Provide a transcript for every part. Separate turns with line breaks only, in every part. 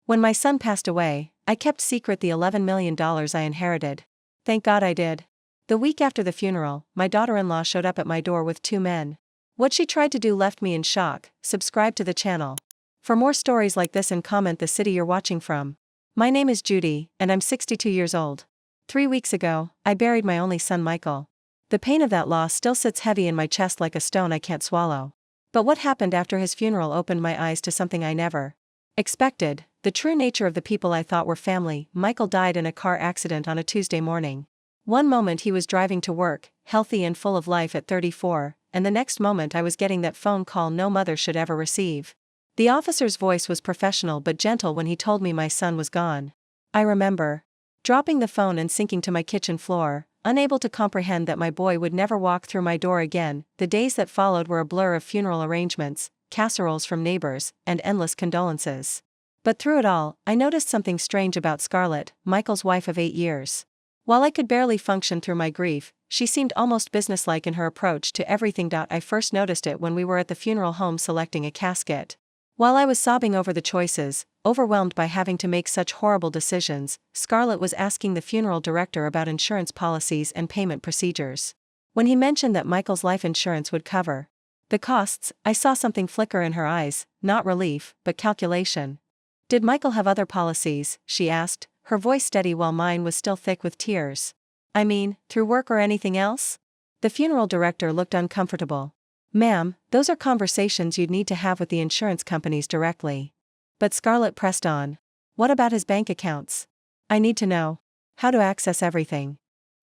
When my son passed away, I kept secret the $11 million I inherited. Thank God I did. The week after the funeral, my daughter-in-law showed up at my door with two men. What she tried to do left me in shock. Subscribe to the channel for more stories like this and comment the city you're watching from. My name is Judy, and I'm 62 years old. 3 weeks ago, I buried my only son Michael. The pain of that loss still sits heavy in my chest like a stone I can't swallow. But what happened after his funeral opened my eyes to something I never expected: the true nature of the people I thought were family. Michael died in a car accident on a Tuesday morning. One moment he was driving to work, healthy and full of life at 34, and the next moment I was getting that phone call no mother should ever receive. The officer's voice was professional but gentle when he told me my son was gone. I remember dropping the phone and sinking to my kitchen floor, unable to comprehend that my boy would never walk through my door again. The days that followed were a blur of funeral arrangements, casseroles from neighbors, and endless condolences. But through it all, I noticed something strange about Scarlett, Michael's wife of 8 years. While I could barely function through my grief, she seemed almost businesslike in her approach to everything. I first noticed it when we were at the funeral home selecting a casket. While I was sobbing over the choices, overwhelmed by having to make such horrible decisions, Scarlett was asking the funeral director about insurance policies and payment procedures. When he mentioned that Michael's life insurance would cover the costs, I saw something flicker in her eyes, not relief, but calculation. "Did Michael have other policies?" she asked, her voice steady while mine was still thick with tears. "I mean, through work or anything else?" The funeral director looked uncomfortable. "Ma'am, those are conversations you'd need to have with the insurance companies directly." But Scarlett pressed on. "What about his bank accounts? I need to know how to access everything."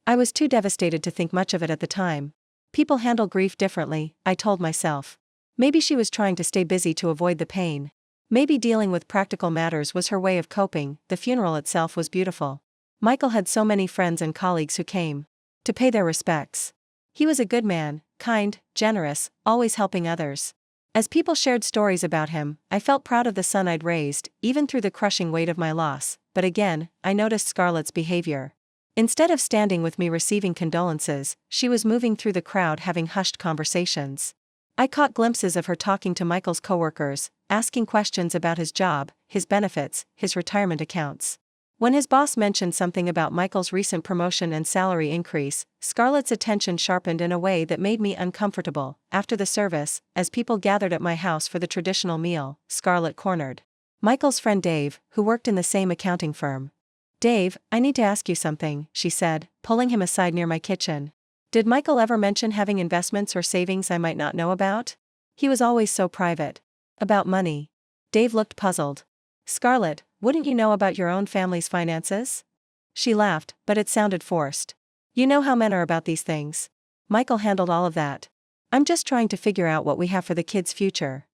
I was too devastated to think much of it at the time. People handle grief differently, I told myself. Maybe she was trying to stay busy to avoid the pain. Maybe dealing with practical matters was her way of coping. The funeral itself was beautiful. Michael had so many friends and colleagues who came to pay their respects. He was a good man, kind, generous, always helping others. As people shared stories about him, I felt proud of the son I'd raised, even through the crushing weight of my loss. But again, I noticed Scarlett's behavior. Instead of standing with me receiving condolences, she was moving through the crowd having hushed conversations. I caught glimpses of her talking to Michael's coworkers, asking questions about his job, his benefits, his retirement accounts. When his boss mentioned something about Michael's recent promotion and salary increase, Scarlett's attention sharpened in a way that made me uncomfortable. After the service, as people gathered at my house for the traditional meal, Scarlett cornered Michael's friend Dave, who worked in the same accounting firm. "Dave, I need to ask you something," she said, pulling him aside near my kitchen. "Did Michael ever mention having investments or savings I might not know about? He was always so private about money." Dave looked puzzled. "Scarlett, wouldn't you know about your own family's finances?" She laughed, but it sounded forced. "You know how men are about these things. Michael handled all of that. I'm just trying to figure out what we have for the kids' future."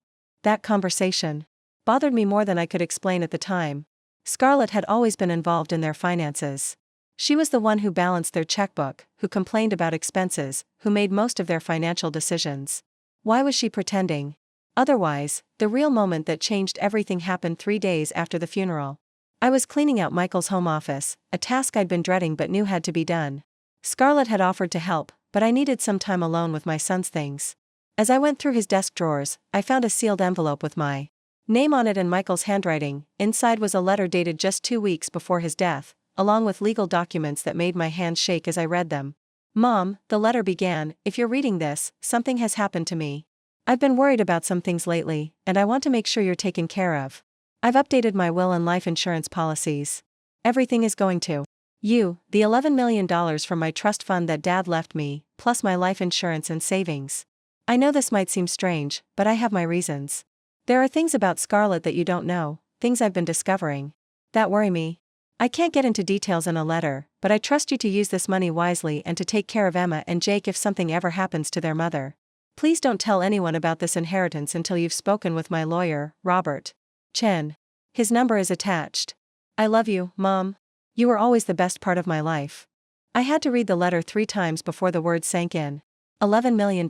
That conversation bothered me more than I could explain at the time. Scarlett had always been involved in their finances. She was the one who balanced their checkbook, who complained about expenses, who made most of their financial decisions. Why was she pretending otherwise? The real moment that changed everything happened 3 days after the funeral. I was cleaning out Michael's home office, a task I'd been dreading but knew had to be done. Scarlett had offered to help, but I needed some time alone with my son's things. As I went through his desk drawers, I found a sealed envelope with my name on it in Michael's handwriting. Inside was a letter dated just 2 weeks before his death, along with legal documents that made my hands shake as I read them. "Mom," the letter began, "if you're reading this, something has happened to me. I've been worried about some things lately, and I want to make sure you're taken care of. I've updated my will and life insurance policies. Everything is going to you, the $11 million from my trust fund that Dad left me, plus my life insurance and savings. I know this might seem strange, but I have my reasons. There are things about Scarlett that you don't know, things I've been discovering, that worry me. I can't get into details in a letter, but I trust you to use this money wisely and to take care of Emma and Jake if something ever happens to their mother. Please don't tell anyone about this inheritance until you've spoken with my lawyer, Robert Chen. His number is attached. I love you, Mom. You were always the best part of my life." I had to read the letter 3 times before the words sank in. $11 million.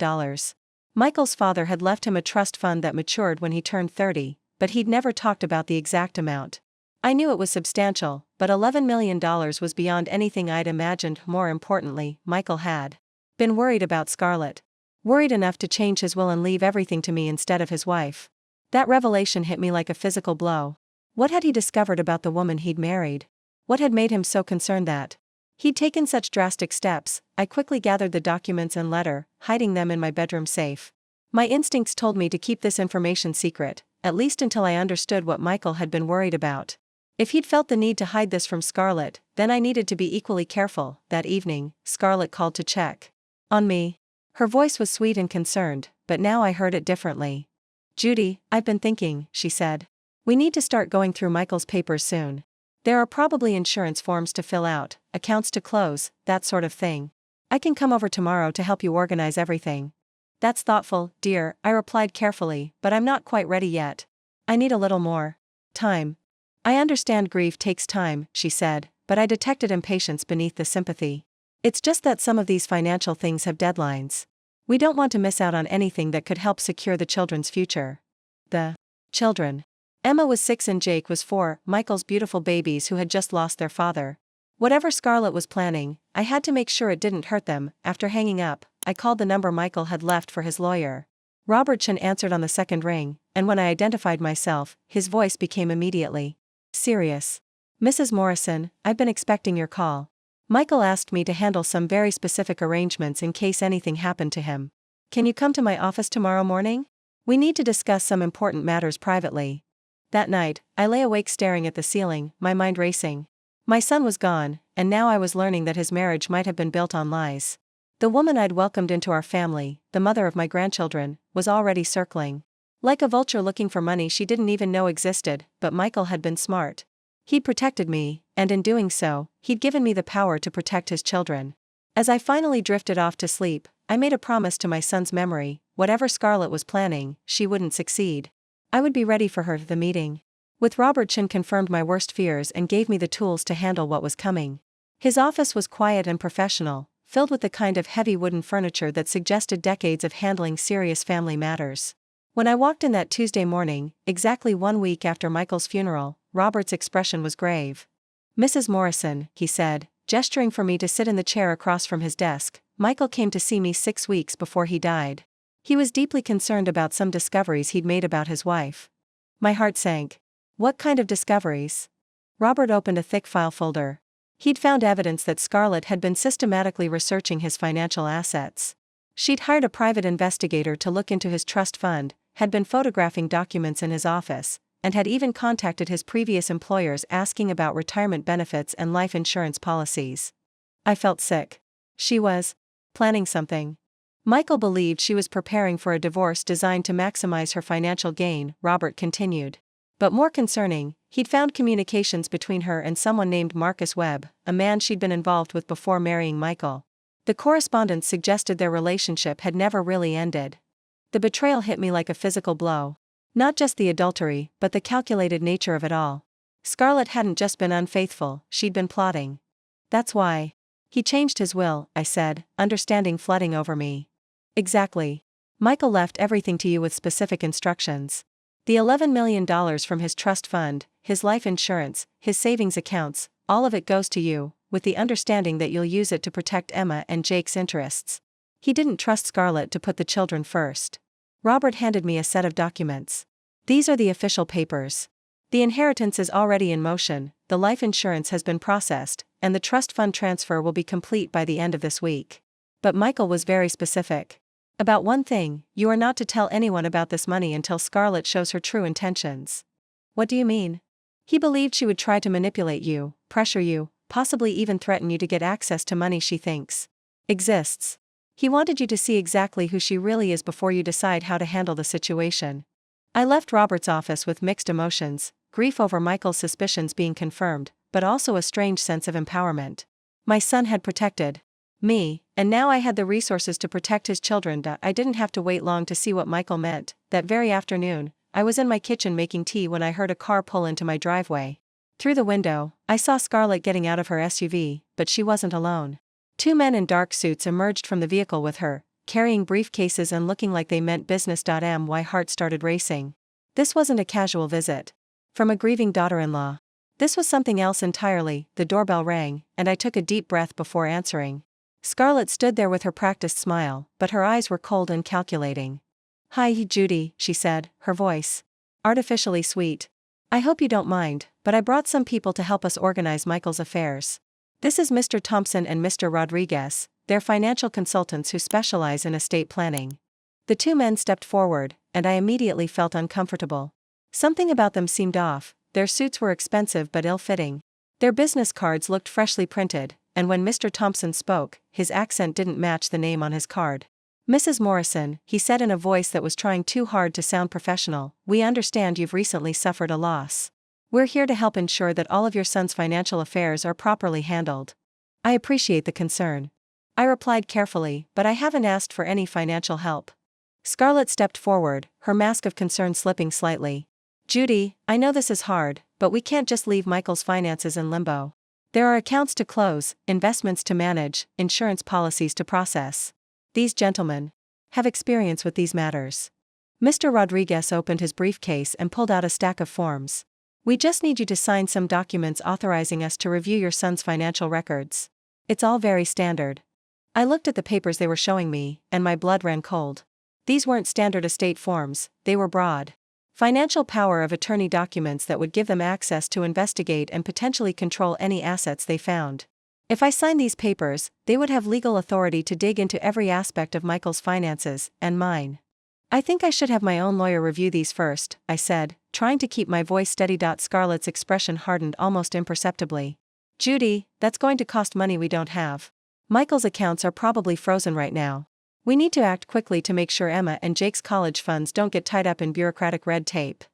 Michael's father had left him a trust fund that matured when he turned 30, but he'd never talked about the exact amount. I knew it was substantial, but $11 million was beyond anything I'd imagined. More importantly, Michael had been worried about Scarlett. Worried enough to change his will and leave everything to me instead of his wife. That revelation hit me like a physical blow. What had he discovered about the woman he'd married? What had made him so concerned that he'd taken such drastic steps? I quickly gathered the documents and letter, hiding them in my bedroom safe. My instincts told me to keep this information secret, at least until I understood what Michael had been worried about. If he'd felt the need to hide this from Scarlett, then I needed to be equally careful. That evening, Scarlett called to check on me. Her voice was sweet and concerned, but now I heard it differently. "Judy, I've been thinking," she said. "We need to start going through Michael's papers soon. There are probably insurance forms to fill out, accounts to close, that sort of thing. I can come over tomorrow to help you organize everything." "That's thoughtful, dear," I replied carefully, "but I'm not quite ready yet. I need a little more time." "I understand grief takes time," she said, but I detected impatience beneath the sympathy. "It's just that some of these financial things have deadlines. We don't want to miss out on anything that could help secure the children's future." The children. Emma was 6 and Jake was 4, Michael's beautiful babies who had just lost their father. Whatever Scarlett was planning, I had to make sure it didn't hurt them. After hanging up, I called the number Michael had left for his lawyer. Robertson answered on the second ring, and when I identified myself, his voice became immediately serious. "Mrs. Morrison, I've been expecting your call. Michael asked me to handle some very specific arrangements in case anything happened to him. Can you come to my office tomorrow morning? We need to discuss some important matters privately." That night, I lay awake staring at the ceiling, my mind racing. My son was gone, and now I was learning that his marriage might have been built on lies. The woman I'd welcomed into our family, the mother of my grandchildren, was already circling. Like a vulture looking for money she didn't even know existed, but Michael had been smart. He'd protected me, and in doing so, he'd given me the power to protect his children. As I finally drifted off to sleep, I made a promise to my son's memory: whatever Scarlett was planning, she wouldn't succeed. I would be ready for her. The meeting with Robertson confirmed my worst fears and gave me the tools to handle what was coming. His office was quiet and professional, filled with the kind of heavy wooden furniture that suggested decades of handling serious family matters. When I walked in that Tuesday morning, exactly 1 week after Michael's funeral, Robert's expression was grave. "Mrs. Morrison," he said, gesturing for me to sit in the chair across from his desk, "Michael came to see me 6 weeks before he died. He was deeply concerned about some discoveries he'd made about his wife." My heart sank. "What kind of discoveries?" Robert opened a thick file folder. He'd found evidence that Scarlett had been systematically researching his financial assets. She'd hired a private investigator to look into his trust fund, had been photographing documents in his office, and had even contacted his previous employers asking about retirement benefits and life insurance policies. I felt sick. She was planning something. Michael believed she was preparing for a divorce designed to maximize her financial gain, Robert continued. But more concerning, he'd found communications between her and someone named Marcus Webb, a man she'd been involved with before marrying Michael. The correspondence suggested their relationship had never really ended. The betrayal hit me like a physical blow. Not just the adultery, but the calculated nature of it all. Scarlett hadn't just been unfaithful, she'd been plotting. "That's why he changed his will," I said, understanding flooding over me. "Exactly. Michael left everything to you with specific instructions. The $11 million from his trust fund, his life insurance, his savings accounts, all of it goes to you, with the understanding that you'll use it to protect Emma and Jake's interests. He didn't trust Scarlett to put the children first." Robert handed me a set of documents. "These are the official papers. The inheritance is already in motion, the life insurance has been processed, and the trust fund transfer will be complete by the end of this week." But Michael was very specific. "About one thing, you are not to tell anyone about this money until Scarlett shows her true intentions." "What do you mean?" "He believed she would try to manipulate you, pressure you, possibly even threaten you to get access to money she thinks exists. He wanted you to see exactly who she really is before you decide how to handle the situation." I left Robert's office with mixed emotions, grief over Michael's suspicions being confirmed, but also a strange sense of empowerment. My son had protected me, and now I had the resources to protect his children. I didn't have to wait long to see what Michael meant. That very afternoon, I was in my kitchen making tea when I heard a car pull into my driveway. Through the window, I saw Scarlett getting out of her SUV, but she wasn't alone. 2 men in dark suits emerged from the vehicle with her, carrying briefcases and looking like they meant business. My heart started racing. This wasn't a casual visit from a grieving daughter-in-law. This was something else entirely. The doorbell rang, and I took a deep breath before answering. Scarlett stood there with her practiced smile, but her eyes were cold and calculating. "Hi, Judy," she said, her voice artificially sweet. I hope you don't mind, but I brought some people to help us organize Michael's affairs. This is Mr. Thompson and Mr. Rodriguez, they're financial consultants who specialize in estate planning. The two men stepped forward, and I immediately felt uncomfortable. Something about them seemed off, their suits were expensive but ill-fitting. Their business cards looked freshly printed, and when Mr. Thompson spoke, his accent didn't match the name on his card. Mrs. Morrison, he said in a voice that was trying too hard to sound professional, we understand you've recently suffered a loss. We're here to help ensure that all of your son's financial affairs are properly handled. I appreciate the concern. I replied carefully, but I haven't asked for any financial help. Scarlett stepped forward, her mask of concern slipping slightly. Judy, I know this is hard, but we can't just leave Michael's finances in limbo. There are accounts to close, investments to manage, insurance policies to process. These gentlemen have experience with these matters. Mr. Rodriguez opened his briefcase and pulled out a stack of forms. We just need you to sign some documents authorizing us to review your son's financial records. It's all very standard. I looked at the papers they were showing me, and my blood ran cold. These weren't standard estate forms, they were broad financial power of attorney documents that would give them access to investigate and potentially control any assets they found. If I signed these papers, they would have legal authority to dig into every aspect of Michael's finances, and mine. I think I should have my own lawyer review these first, I said, trying to keep my voice steady. Scarlett's expression hardened almost imperceptibly. Judy, that's going to cost money we don't have. Michael's accounts are probably frozen right now. We need to act quickly to make sure Emma and Jake's college funds don't get tied up in bureaucratic red tape.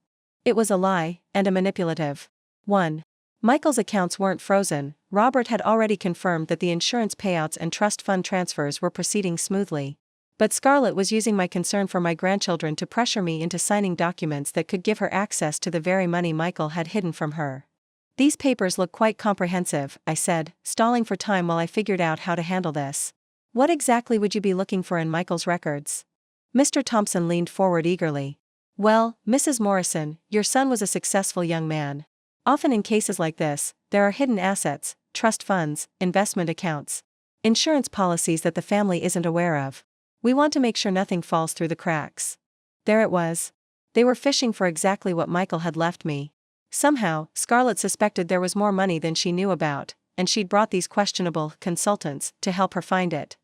It was a lie, and a manipulative one. Michael's accounts weren't frozen. Robert had already confirmed that the insurance payouts and trust fund transfers were proceeding smoothly. But Scarlett was using my concern for my grandchildren to pressure me into signing documents that could give her access to the very money Michael had hidden from her. These papers look quite comprehensive, I said, stalling for time while I figured out how to handle this. What exactly would you be looking for in Michael's records? Mr. Thompson leaned forward eagerly. Well, Mrs. Morrison, your son was a successful young man. Often in cases like this, there are hidden assets, trust funds, investment accounts, insurance policies that the family isn't aware of. We want to make sure nothing falls through the cracks. There it was. They were fishing for exactly what Michael had left me. Somehow, Scarlett suspected there was more money than she knew about, and she'd brought these questionable consultants to help her find it.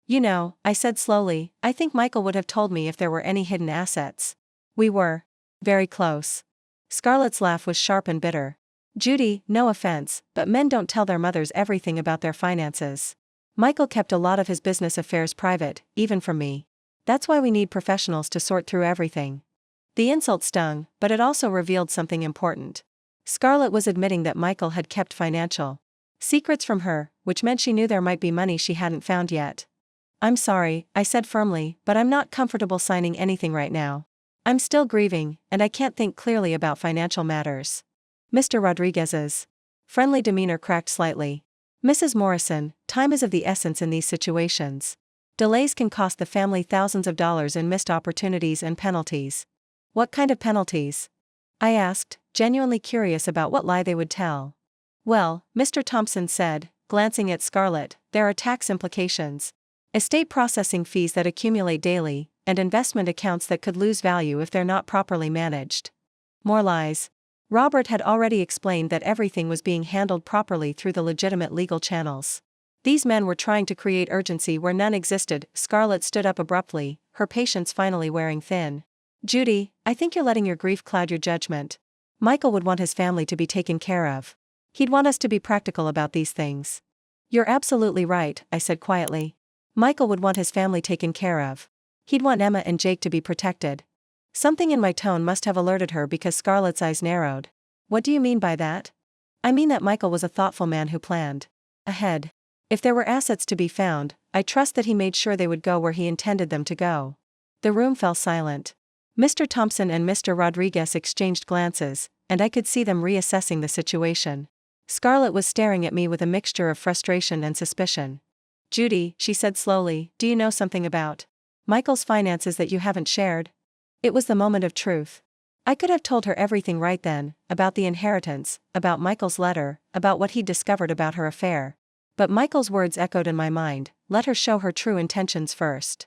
You know, I said slowly, I think Michael would have told me if there were any hidden assets. We were very close. Scarlett's laugh was sharp and bitter. Judy, no offense, but men don't tell their mothers everything about their finances. Michael kept a lot of his business affairs private, even from me. That's why we need professionals to sort through everything. The insult stung, but it also revealed something important. Scarlett was admitting that Michael had kept financial secrets from her, which meant she knew there might be money she hadn't found yet. I'm sorry, I said firmly, but I'm not comfortable signing anything right now. I'm still grieving, and I can't think clearly about financial matters. Mr. Rodriguez's friendly demeanor cracked slightly. Mrs. Morrison, time is of the essence in these situations. Delays can cost the family thousands of dollars in missed opportunities and penalties. What kind of penalties? I asked, genuinely curious about what lie they would tell. Well, Mr. Thompson said, glancing at Scarlett, there are tax implications. Estate processing fees that accumulate daily, and investment accounts that could lose value if they're not properly managed. More lies. Robert had already explained that everything was being handled properly through the legitimate legal channels. These men were trying to create urgency where none existed. Scarlett stood up abruptly, her patience finally wearing thin. Judy, I think you're letting your grief cloud your judgment. Michael would want his family to be taken care of. He'd want us to be practical about these things. You're absolutely right, I said quietly. Michael would want his family taken care of. He'd want Emma and Jake to be protected. Something in my tone must have alerted her because Scarlett's eyes narrowed. What do you mean by that? I mean that Michael was a thoughtful man who planned ahead. If there were assets to be found, I trust that he made sure they would go where he intended them to go. The room fell silent. Mr. Thompson and Mr. Rodriguez exchanged glances, and I could see them reassessing the situation. Scarlett was staring at me with a mixture of frustration and suspicion. Judy, she said slowly, do you know something about Michael's finances that you haven't shared? It was the moment of truth. I could have told her everything right then, about the inheritance, about Michael's letter, about what he'd discovered about her affair. But Michael's words echoed in my mind, let her show her true intentions first.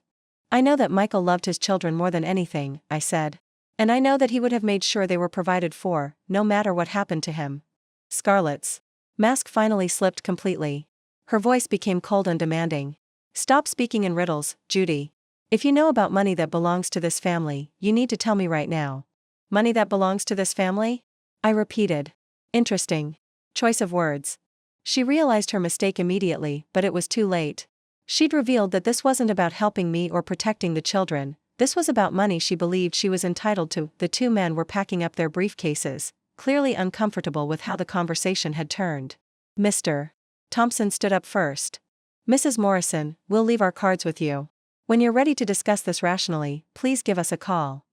I know that Michael loved his children more than anything, I said. And I know that he would have made sure they were provided for, no matter what happened to him. Scarlett's mask finally slipped completely. Her voice became cold and demanding. Stop speaking in riddles, Judy. If you know about money that belongs to this family, you need to tell me right now. Money that belongs to this family? I repeated. Interesting choice of words. She realized her mistake immediately, but it was too late. She'd revealed that this wasn't about helping me or protecting the children, this was about money she believed she was entitled to. The two men were packing up their briefcases, clearly uncomfortable with how the conversation had turned. Mr. Thompson stood up first. Mrs. Morrison, we'll leave our cards with you. When you're ready to discuss this rationally, please give us a call.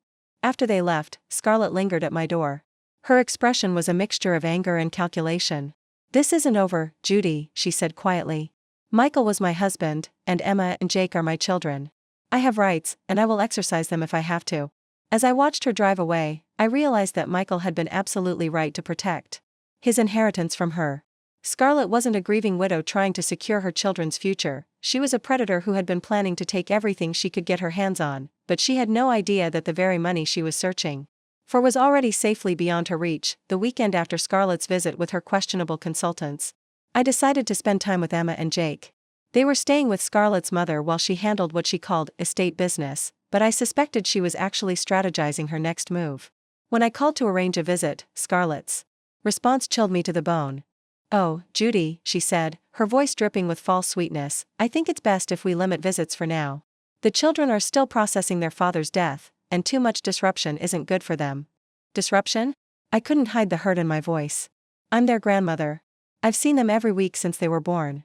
After they left, Scarlett lingered at my door. Her expression was a mixture of anger and calculation. This isn't over, Judy, she said quietly. Michael was my husband, and Emma and Jake are my children. I have rights, and I will exercise them if I have to. As I watched her drive away, I realized that Michael had been absolutely right to protect his inheritance from her. Scarlett wasn't a grieving widow trying to secure her children's future, she was a predator who had been planning to take everything she could get her hands on, but she had no idea that the very money she was searching for was already safely beyond her reach. The weekend after Scarlett's visit with her questionable consultants, I decided to spend time with Emma and Jake. They were staying with Scarlett's mother while she handled what she called estate business, but I suspected she was actually strategizing her next move. When I called to arrange a visit, Scarlett's response chilled me to the bone. Oh, Judy, she said, her voice dripping with false sweetness, I think it's best if we limit visits for now. The children are still processing their father's death, and too much disruption isn't good for them. Disruption? I couldn't hide the hurt in my voice. I'm their grandmother. I've seen them every week since they were born.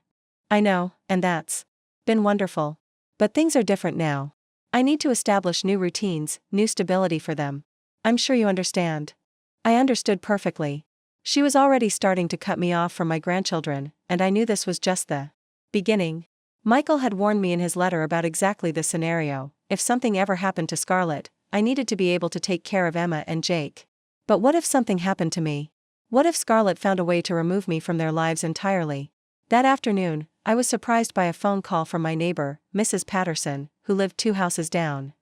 I know, and that's been wonderful. But things are different now. I need to establish new routines, new stability for them. I'm sure you understand. I understood perfectly. She was already starting to cut me off from my grandchildren, and I knew this was just the beginning. Michael had warned me in his letter about exactly this scenario. If something ever happened to Scarlett, I needed to be able to take care of Emma and Jake. But what if something happened to me? What if Scarlett found a way to remove me from their lives entirely? That afternoon, I was surprised by a phone call from my neighbor, Mrs. Patterson, who lived 2 houses down.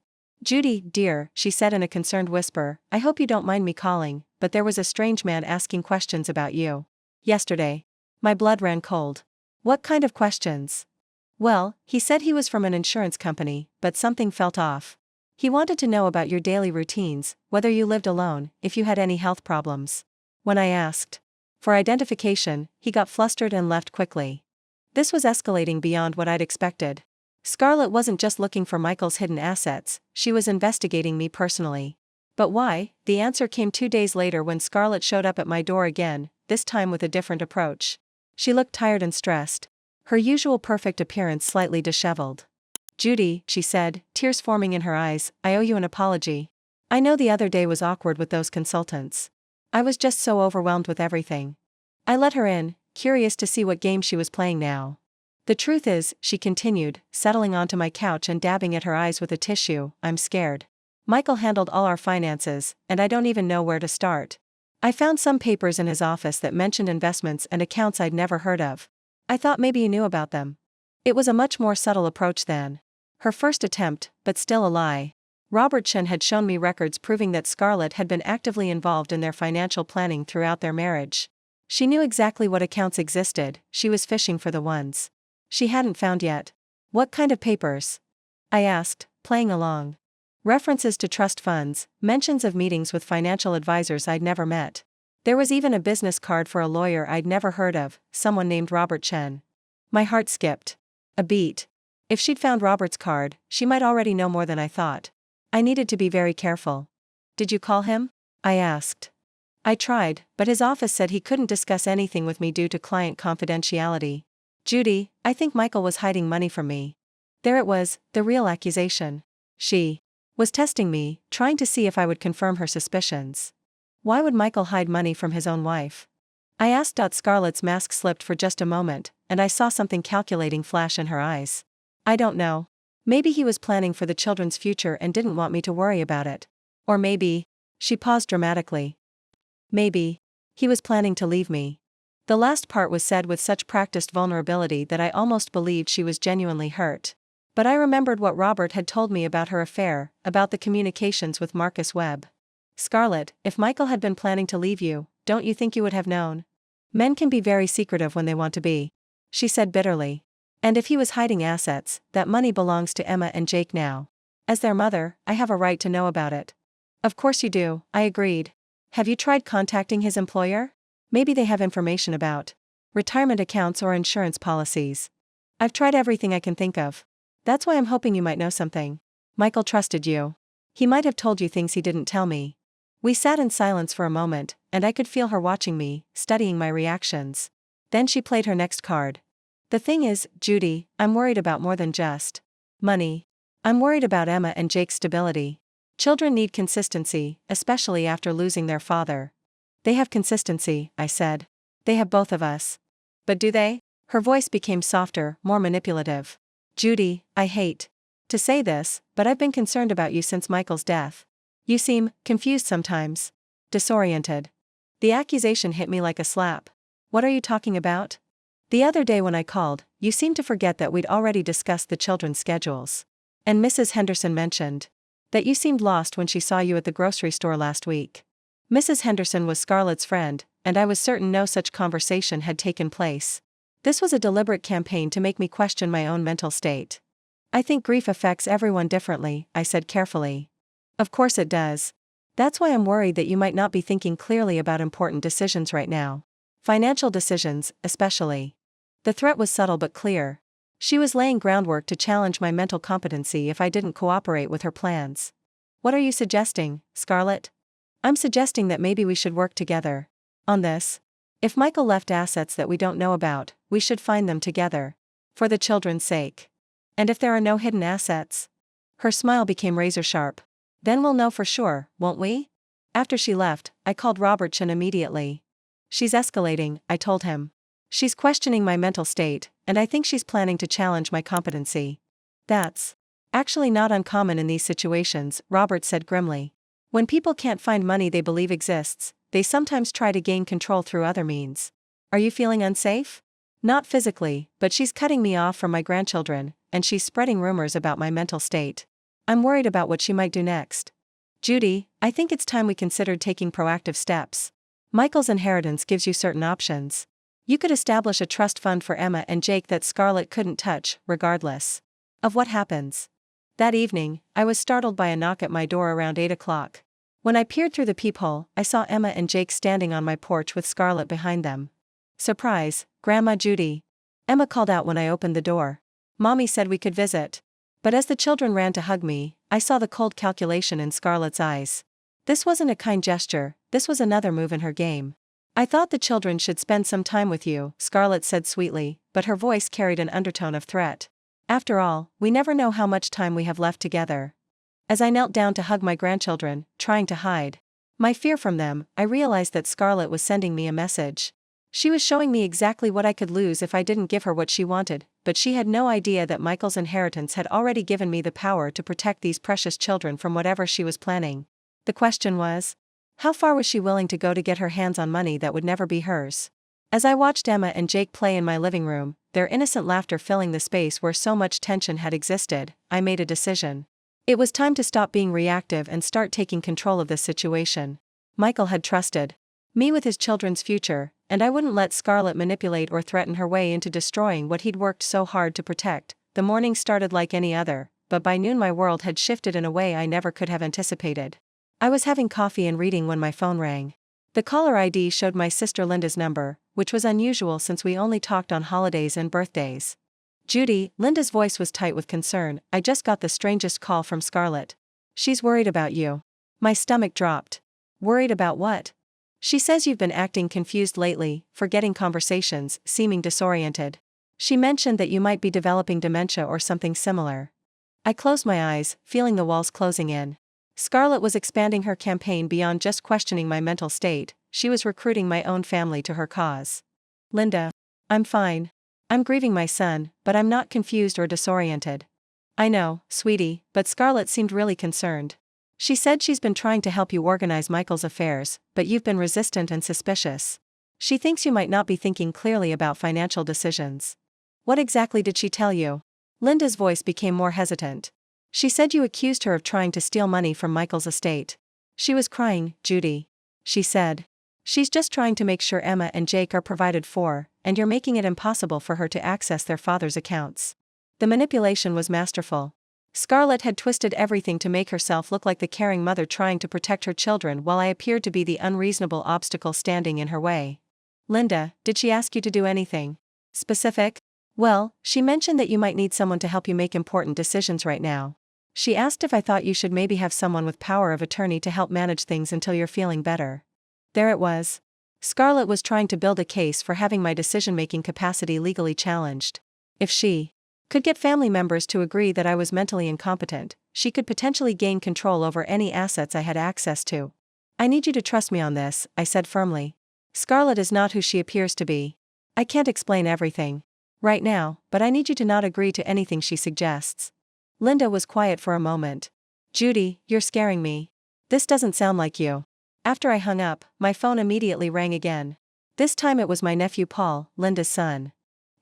Judy, dear, she said in a concerned whisper, I hope you don't mind me calling, but there was a strange man asking questions about you yesterday. My blood ran cold. What kind of questions? Well, he said he was from an insurance company, but something felt off. He wanted to know about your daily routines, whether you lived alone, if you had any health problems. When I asked for identification, he got flustered and left quickly. This was escalating beyond what I'd expected. Scarlett wasn't just looking for Michael's hidden assets, she was investigating me personally. But why? The answer came 2 days later when Scarlett showed up at my door again, this time with a different approach. She looked tired and stressed. Her usual perfect appearance slightly disheveled. Judy, she said, tears forming in her eyes, I owe you an apology. I know the other day was awkward with those consultants. I was just so overwhelmed with everything. I let her in, curious to see what game she was playing now. The truth is, she continued, settling onto my couch and dabbing at her eyes with a tissue, I'm scared. Michael handled all our finances, and I don't even know where to start. I found some papers in his office that mentioned investments and accounts I'd never heard of. I thought maybe you knew about them. It was a much more subtle approach than her first attempt, but still a lie. Robert Chen had shown me records proving that Scarlett had been actively involved in their financial planning throughout their marriage. She knew exactly what accounts existed, she was fishing for the ones she hadn't found yet. What kind of papers? I asked, playing along. References to trust funds, mentions of meetings with financial advisors I'd never met. There was even a business card for a lawyer I'd never heard of, someone named Robert Chen. My heart skipped a beat. If she'd found Robert's card, she might already know more than I thought. I needed to be very careful. Did you call him? I asked. I tried, but his office said he couldn't discuss anything with me due to client confidentiality. Judy, I think Michael was hiding money from me. There it was, the real accusation. She was testing me, trying to see if I would confirm her suspicions. Why would Michael hide money from his own wife? I asked. Scarlett's mask slipped for just a moment, and I saw something calculating flash in her eyes. I don't know. Maybe he was planning for the children's future and didn't want me to worry about it. Or maybe, she paused dramatically. Maybe he was planning to leave me. The last part was said with such practiced vulnerability that I almost believed she was genuinely hurt. But I remembered what Robert had told me about her affair, about the communications with Marcus Webb. Scarlett, if Michael had been planning to leave you, don't you think you would have known? Men can be very secretive when they want to be. She said bitterly. And if he was hiding assets, that money belongs to Emma and Jake now. As their mother, I have a right to know about it. Of course you do, I agreed. Have you tried contacting his employer? Maybe they have information about retirement accounts or insurance policies. I've tried everything I can think of. That's why I'm hoping you might know something. Michael trusted you. He might have told you things he didn't tell me. We sat in silence for a moment, and I could feel her watching me, studying my reactions. Then she played her next card. The thing is, Judy, I'm worried about more than just money. I'm worried about Emma and Jake's stability. Children need consistency, especially after losing their father. They have consistency, I said. They have both of us. But do they? Her voice became softer, more manipulative. Judy, I hate to say this, but I've been concerned about you since Michael's death. You seem confused sometimes. Disoriented. The accusation hit me like a slap. What are you talking about? The other day when I called, you seemed to forget that we'd already discussed the children's schedules. And Mrs. Henderson mentioned that you seemed lost when she saw you at the grocery store last week. Mrs. Henderson was Scarlett's friend, and I was certain no such conversation had taken place. This was a deliberate campaign to make me question my own mental state. I think grief affects everyone differently, I said carefully. Of course it does. That's why I'm worried that you might not be thinking clearly about important decisions right now. Financial decisions, especially. The threat was subtle but clear. She was laying groundwork to challenge my mental competency if I didn't cooperate with her plans. What are you suggesting, Scarlett? I'm suggesting that maybe we should work together on this. If Michael left assets that we don't know about, we should find them together. For the children's sake. And if there are no hidden assets? Her smile became razor sharp. Then we'll know for sure, won't we? After she left, I called Robertson immediately. She's escalating, I told him. She's questioning my mental state, and I think she's planning to challenge my competency. That's actually not uncommon in these situations, Robert said grimly. When people can't find money they believe exists, they sometimes try to gain control through other means. Are you feeling unsafe? Not physically, but she's cutting me off from my grandchildren, and she's spreading rumors about my mental state. I'm worried about what she might do next. Judy, I think it's time we considered taking proactive steps. Michael's inheritance gives you certain options. You could establish a trust fund for Emma and Jake that Scarlett couldn't touch, regardless of what happens. That evening, I was startled by a knock at my door around 8 o'clock. When I peered through the peephole, I saw Emma and Jake standing on my porch with Scarlett behind them. Surprise, Grandma Judy. Emma called out when I opened the door. Mommy said we could visit. But as the children ran to hug me, I saw the cold calculation in Scarlett's eyes. This wasn't a kind gesture, this was another move in her game. I thought the children should spend some time with you, Scarlett said sweetly, but her voice carried an undertone of threat. After all, we never know how much time we have left together. As I knelt down to hug my grandchildren, trying to hide my fear from them, I realized that Scarlett was sending me a message. She was showing me exactly what I could lose if I didn't give her what she wanted, but she had no idea that Michael's inheritance had already given me the power to protect these precious children from whatever she was planning. The question was, how far was she willing to go to get her hands on money that would never be hers? As I watched Emma and Jake play in my living room, their innocent laughter filling the space where so much tension had existed, I made a decision. It was time to stop being reactive and start taking control of this situation. Michael had trusted me with his children's future, and I wouldn't let Scarlett manipulate or threaten her way into destroying what he'd worked so hard to protect. The morning started like any other, but by noon my world had shifted in a way I never could have anticipated. I was having coffee and reading when my phone rang. The caller ID showed my sister Linda's number, which was unusual since we only talked on holidays and birthdays. Judy, Linda's voice was tight with concern, I just got the strangest call from Scarlett. She's worried about you. My stomach dropped. Worried about what? She says you've been acting confused lately, forgetting conversations, seeming disoriented. She mentioned that you might be developing dementia or something similar. I closed my eyes, feeling the walls closing in. Scarlett was expanding her campaign beyond just questioning my mental state, she was recruiting my own family to her cause. Linda. I'm fine. I'm grieving my son, but I'm not confused or disoriented. I know, sweetie, but Scarlett seemed really concerned. She said she's been trying to help you organize Michael's affairs, but you've been resistant and suspicious. She thinks you might not be thinking clearly about financial decisions. What exactly did she tell you? Linda's voice became more hesitant. She said you accused her of trying to steal money from Michael's estate. She was crying. Judy, she said. She's just trying to make sure Emma and Jake are provided for, and you're making it impossible for her to access their father's accounts. The manipulation was masterful. Scarlett had twisted everything to make herself look like the caring mother trying to protect her children while I appeared to be the unreasonable obstacle standing in her way. Linda, did she ask you to do anything specific? Well, she mentioned that you might need someone to help you make important decisions right now. She asked if I thought you should maybe have someone with power of attorney to help manage things until you're feeling better. There it was. Scarlett was trying to build a case for having my decision-making capacity legally challenged. If she could get family members to agree that I was mentally incompetent, she could potentially gain control over any assets I had access to. I need you to trust me on this, I said firmly. Scarlett is not who she appears to be. I can't explain everything right now, but I need you to not agree to anything she suggests. Linda was quiet for a moment. Judy, you're scaring me. This doesn't sound like you. After I hung up, my phone immediately rang again. This time it was my nephew Paul, Linda's son.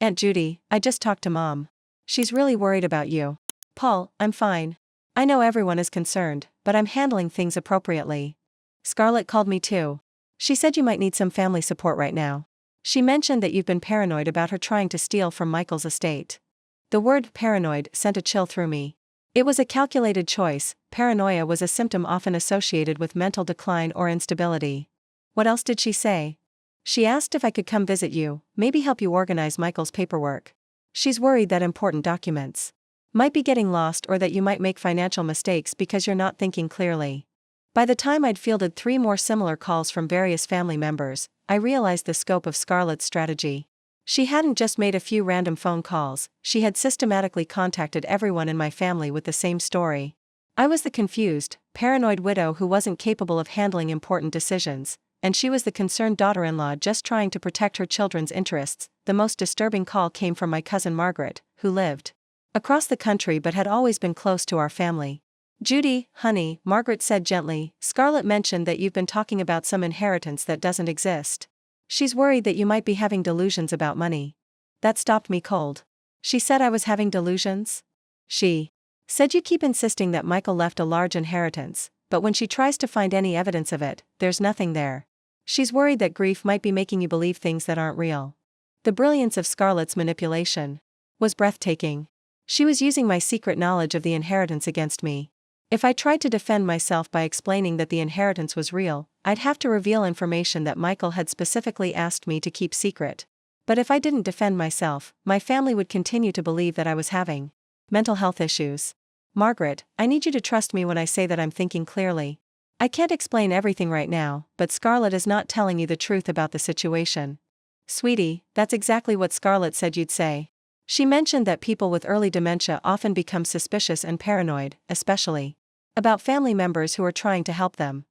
Aunt Judy, I just talked to Mom. She's really worried about you. Paul, I'm fine. I know everyone is concerned, but I'm handling things appropriately. Scarlett called me too. She said you might need some family support right now. She mentioned that you've been paranoid about her trying to steal from Michael's estate. The word paranoid sent a chill through me. It was a calculated choice. Paranoia was a symptom often associated with mental decline or instability. What else did she say? She asked if I could come visit you, maybe help you organize Michael's paperwork. She's worried that important documents might be getting lost or that you might make financial mistakes because you're not thinking clearly. By the time I'd fielded 3 more similar calls from various family members, I realized the scope of Scarlett's strategy. She hadn't just made a few random phone calls, she had systematically contacted everyone in my family with the same story. I was the confused, paranoid widow who wasn't capable of handling important decisions, and she was the concerned daughter-in-law just trying to protect her children's interests. The most disturbing call came from my cousin Margaret, who lived across the country but had always been close to our family. Judy, honey, Margaret said gently, Scarlett mentioned that you've been talking about some inheritance that doesn't exist. She's worried that you might be having delusions about money. That stopped me cold. She said I was having delusions? She said you keep insisting that Michael left a large inheritance, but when she tries to find any evidence of it, there's nothing there. She's worried that grief might be making you believe things that aren't real. The brilliance of Scarlett's manipulation was breathtaking. She was using my secret knowledge of the inheritance against me. If I tried to defend myself by explaining that the inheritance was real, I'd have to reveal information that Michael had specifically asked me to keep secret. But if I didn't defend myself, my family would continue to believe that I was having mental health issues. Margaret, I need you to trust me when I say that I'm thinking clearly. I can't explain everything right now, but Scarlett is not telling you the truth about the situation. Sweetie, that's exactly what Scarlett said you'd say. She mentioned that people with early dementia often become suspicious and paranoid, especially about family members who are trying to help them.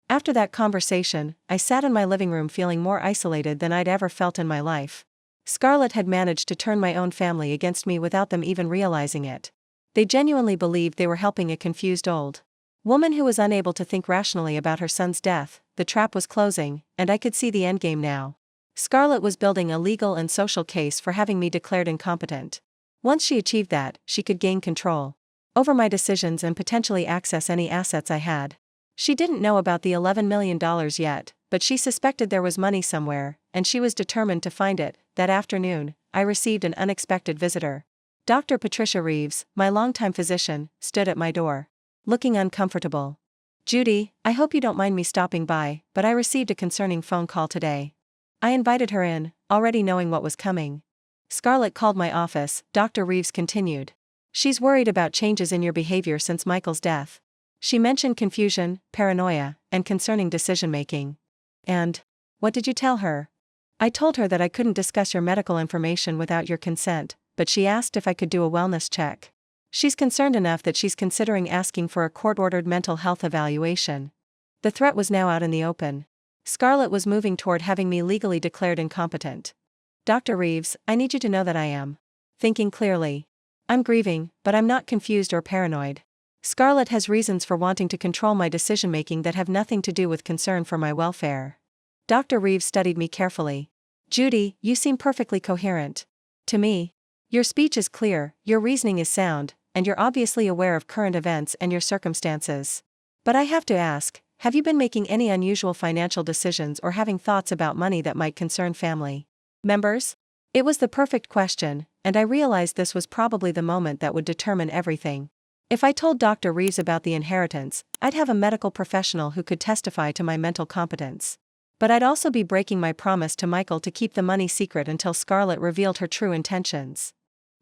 After that conversation, I sat in my living room feeling more isolated than I'd ever felt in my life. Scarlett had managed to turn my own family against me without them even realizing it. They genuinely believed they were helping a confused old woman who was unable to think rationally about her son's death. The trap was closing, and I could see the endgame now. Scarlett was building a legal and social case for having me declared incompetent. Once she achieved that, she could gain control over my decisions and potentially access any assets I had. She didn't know about the $11 million yet, but she suspected there was money somewhere, and she was determined to find it. That afternoon, I received an unexpected visitor. Dr. Patricia Reeves, my longtime physician, stood at my door, looking uncomfortable. Judy, I hope you don't mind me stopping by, but I received a concerning phone call today. I invited her in, already knowing what was coming. Scarlett called my office, Dr. Reeves continued. She's worried about changes in your behavior since Michael's death. She mentioned confusion, paranoia, and concerning decision-making. And what did you tell her? I told her that I couldn't discuss your medical information without your consent, but she asked if I could do a wellness check. She's concerned enough that she's considering asking for a court-ordered mental health evaluation. The threat was now out in the open. Scarlett was moving toward having me legally declared incompetent. Dr. Reeves, I need you to know that I am thinking clearly. I'm grieving, but I'm not confused or paranoid. Scarlett has reasons for wanting to control my decision-making that have nothing to do with concern for my welfare. Dr. Reeves studied me carefully. Judy, you seem perfectly coherent. To me, your speech is clear, your reasoning is sound, and you're obviously aware of current events and your circumstances. But I have to ask, Have you been making any unusual financial decisions or having thoughts about money that might concern family members? It was the perfect question, and I realized this was probably the moment that would determine everything. If I told Dr. Reeves about the inheritance, I'd have a medical professional who could testify to my mental competence. But I'd also be breaking my promise to Michael to keep the money secret until Scarlett revealed her true intentions.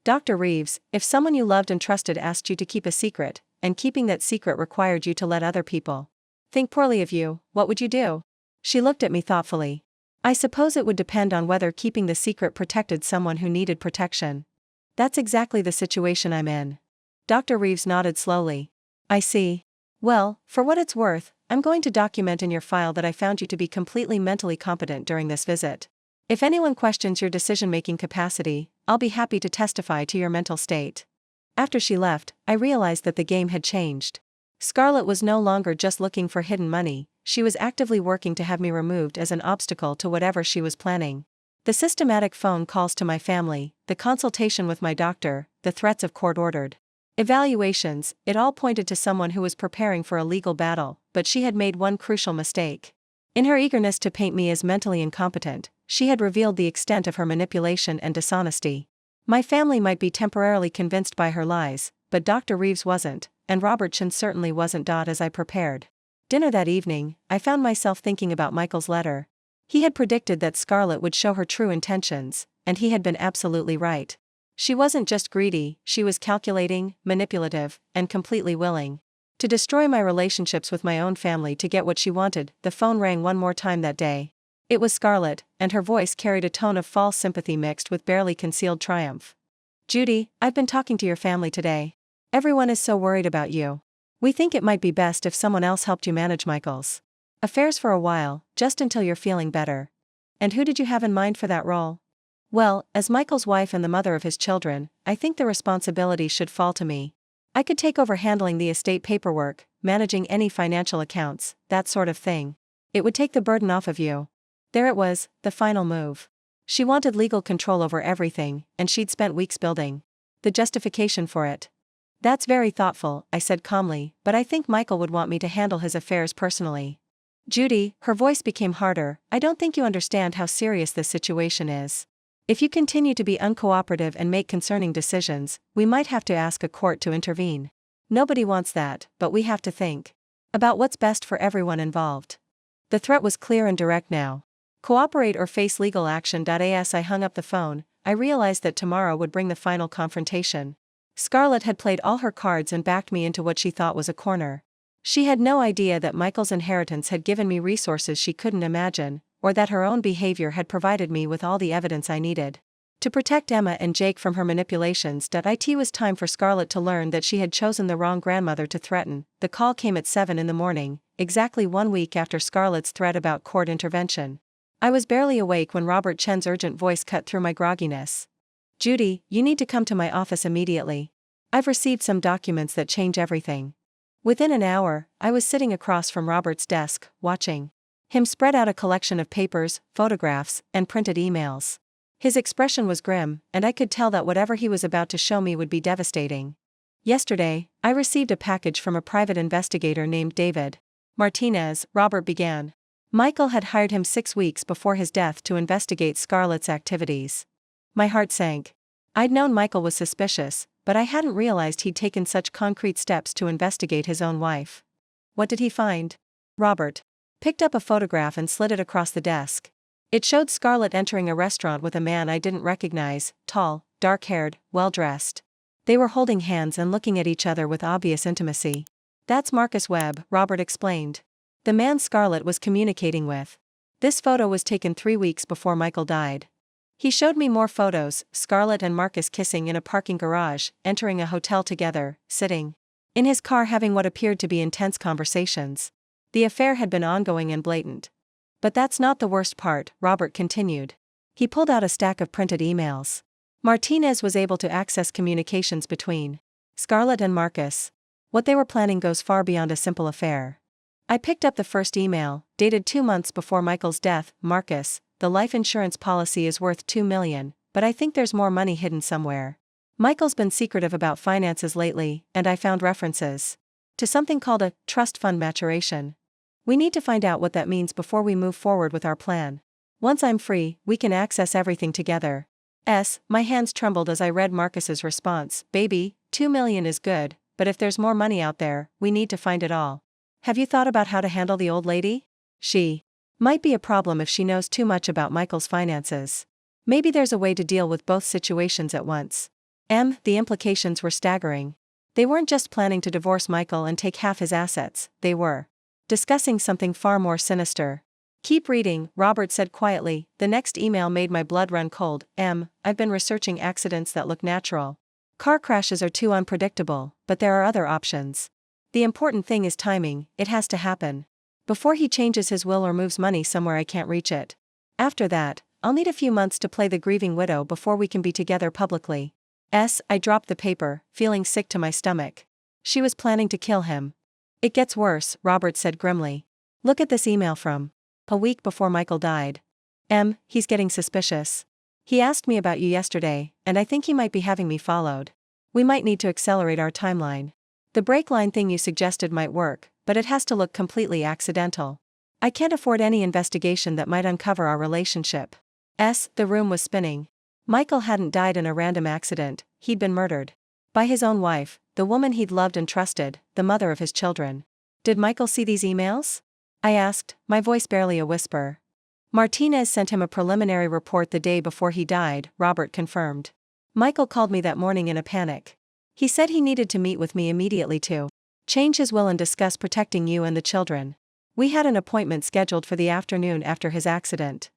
Dr. Reeves, if someone you loved and trusted asked you to keep a secret, and keeping that secret required you to let other people think poorly of you, what would you do? She looked at me thoughtfully. I suppose it would depend on whether keeping the secret protected someone who needed protection. That's exactly the situation I'm in. Dr. Reeves nodded slowly. I see. Well, for what it's worth, I'm going to document in your file that I found you to be completely mentally competent during this visit. If anyone questions your decision-making capacity, I'll be happy to testify to your mental state. After she left, I realized that the game had changed. Scarlett was no longer just looking for hidden money, she was actively working to have me removed as an obstacle to whatever she was planning. The systematic phone calls to my family, the consultation with my doctor, the threats of court-ordered evaluations, it all pointed to someone who was preparing for a legal battle, but she had made one crucial mistake. In her eagerness to paint me as mentally incompetent, she had revealed the extent of her manipulation and dishonesty. My family might be temporarily convinced by her lies, but Dr. Reeves wasn't, and Robert Chen certainly wasn't. As I prepared dinner that evening, I found myself thinking about Michael's letter. He had predicted that Scarlett would show her true intentions, and he had been absolutely right. She wasn't just greedy, she was calculating, manipulative, and completely willing to destroy my relationships with my own family to get what she wanted. The phone rang one more time that day. It was Scarlett, and her voice carried a tone of false sympathy mixed with barely concealed triumph. Judy, I've been talking to your family today. Everyone is so worried about you. We think it might be best if someone else helped you manage Michael's affairs for a while, just until you're feeling better. And who did you have in mind for that role? Well, as Michael's wife and the mother of his children, I think the responsibility should fall to me. I could take over handling the estate paperwork, managing any financial accounts, that sort of thing. It would take the burden off of you. There it was, the final move. She wanted legal control over everything, and she'd spent weeks building the justification for it. That's very thoughtful, I said calmly, but I think Michael would want me to handle his affairs personally. Judy, her voice became harder, I don't think you understand how serious this situation is. If you continue to be uncooperative and make concerning decisions, we might have to ask a court to intervene. Nobody wants that, but we have to think about what's best for everyone involved. The threat was clear and direct now. Cooperate or face legal action. As I hung up the phone, I realized that tomorrow would bring the final confrontation. Scarlett had played all her cards and backed me into what she thought was a corner. She had no idea that Michael's inheritance had given me resources she couldn't imagine, or that her own behavior had provided me with all the evidence I needed to protect Emma and Jake from her manipulations. It was time for Scarlett to learn that she had chosen the wrong grandmother to threaten. The call came at 7 in the morning, exactly 1 week after Scarlett's threat about court intervention. I was barely awake when Robert Chen's urgent voice cut through my grogginess. Judy, you need to come to my office immediately. I've received some documents that change everything. Within an hour, I was sitting across from Robert's desk, watching him spread out a collection of papers, photographs, and printed emails. His expression was grim, and I could tell that whatever he was about to show me would be devastating. Yesterday, I received a package from a private investigator named David Martinez, Robert began. Michael had hired him 6 weeks before his death to investigate Scarlett's activities. My heart sank. I'd known Michael was suspicious, but I hadn't realized he'd taken such concrete steps to investigate his own wife. What did he find? Robert picked up a photograph and slid it across the desk. It showed Scarlett entering a restaurant with a man I didn't recognize, tall, dark-haired, well-dressed. They were holding hands and looking at each other with obvious intimacy. That's Marcus Webb, Robert explained. The man Scarlett was communicating with. This photo was taken 3 weeks before Michael died. He showed me more photos, Scarlett and Marcus kissing in a parking garage, entering a hotel together, sitting in his car having what appeared to be intense conversations. The affair had been ongoing and blatant. But that's not the worst part, Robert continued. He pulled out a stack of printed emails. Martinez was able to access communications between Scarlett and Marcus. What they were planning goes far beyond a simple affair. I picked up the first email, dated 2 months before Michael's death. Marcus, the life insurance policy is worth $2 million, but I think there's more money hidden somewhere. Michael's been secretive about finances lately, and I found references to something called a trust fund maturation. We need to find out what that means before we move forward with our plan. Once I'm free, we can access everything together. My hands trembled as I read Marcus's response. Baby, 2 million is good, but if there's more money out there, we need to find it all. Have you thought about how to handle the old lady? She might be a problem if she knows too much about Michael's finances. Maybe there's a way to deal with both situations at once. The implications were staggering. They weren't just planning to divorce Michael and take half his assets, they were discussing something far more sinister. Keep reading, Robert said quietly. The next email made my blood run cold. I've been researching accidents that look natural. Car crashes are too unpredictable, but there are other options. The important thing is timing, it has to happen. Before he changes his will or moves money somewhere I can't reach it. After that, I'll need a few months to play the grieving widow before we can be together publicly. I dropped the paper, feeling sick to my stomach. She was planning to kill him. It gets worse, Robert said grimly. Look at this email from a week before Michael died. He's getting suspicious. He asked me about you yesterday, and I think he might be having me followed. We might need to accelerate our timeline. The break line thing you suggested might work, but it has to look completely accidental. I can't afford any investigation that might uncover our relationship. The room was spinning. Michael hadn't died in a random accident, he'd been murdered. By his own wife, the woman he'd loved and trusted, the mother of his children. Did Michael see these emails? I asked, my voice barely a whisper. Martinez sent him a preliminary report the day before he died, Robert confirmed. Michael called me that morning in a panic. He said he needed to meet with me immediately to change his will and discuss protecting you and the children. We had an appointment scheduled for the afternoon after his accident.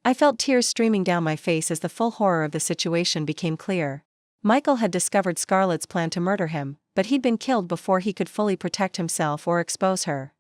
I felt tears streaming down my face as the full horror of the situation became clear. Michael had discovered Scarlett's plan to murder him, but he'd been killed before he could fully protect himself or expose her.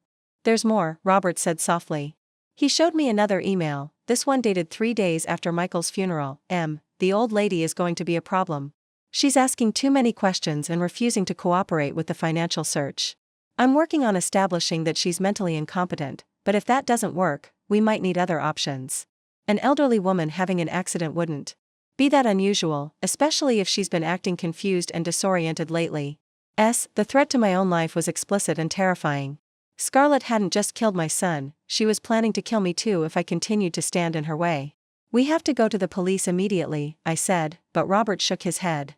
There's more, Robert said softly. He showed me another email, this one dated 3 days after Michael's funeral. The old lady is going to be a problem. She's asking too many questions and refusing to cooperate with the financial search. I'm working on establishing that she's mentally incompetent, but if that doesn't work, we might need other options. An elderly woman having an accident wouldn't be that unusual, especially if she's been acting confused and disoriented lately. The threat to my own life was explicit and terrifying. Scarlett hadn't just killed my son, she was planning to kill me too if I continued to stand in her way. We have to go to the police immediately, I said, but Robert shook his head.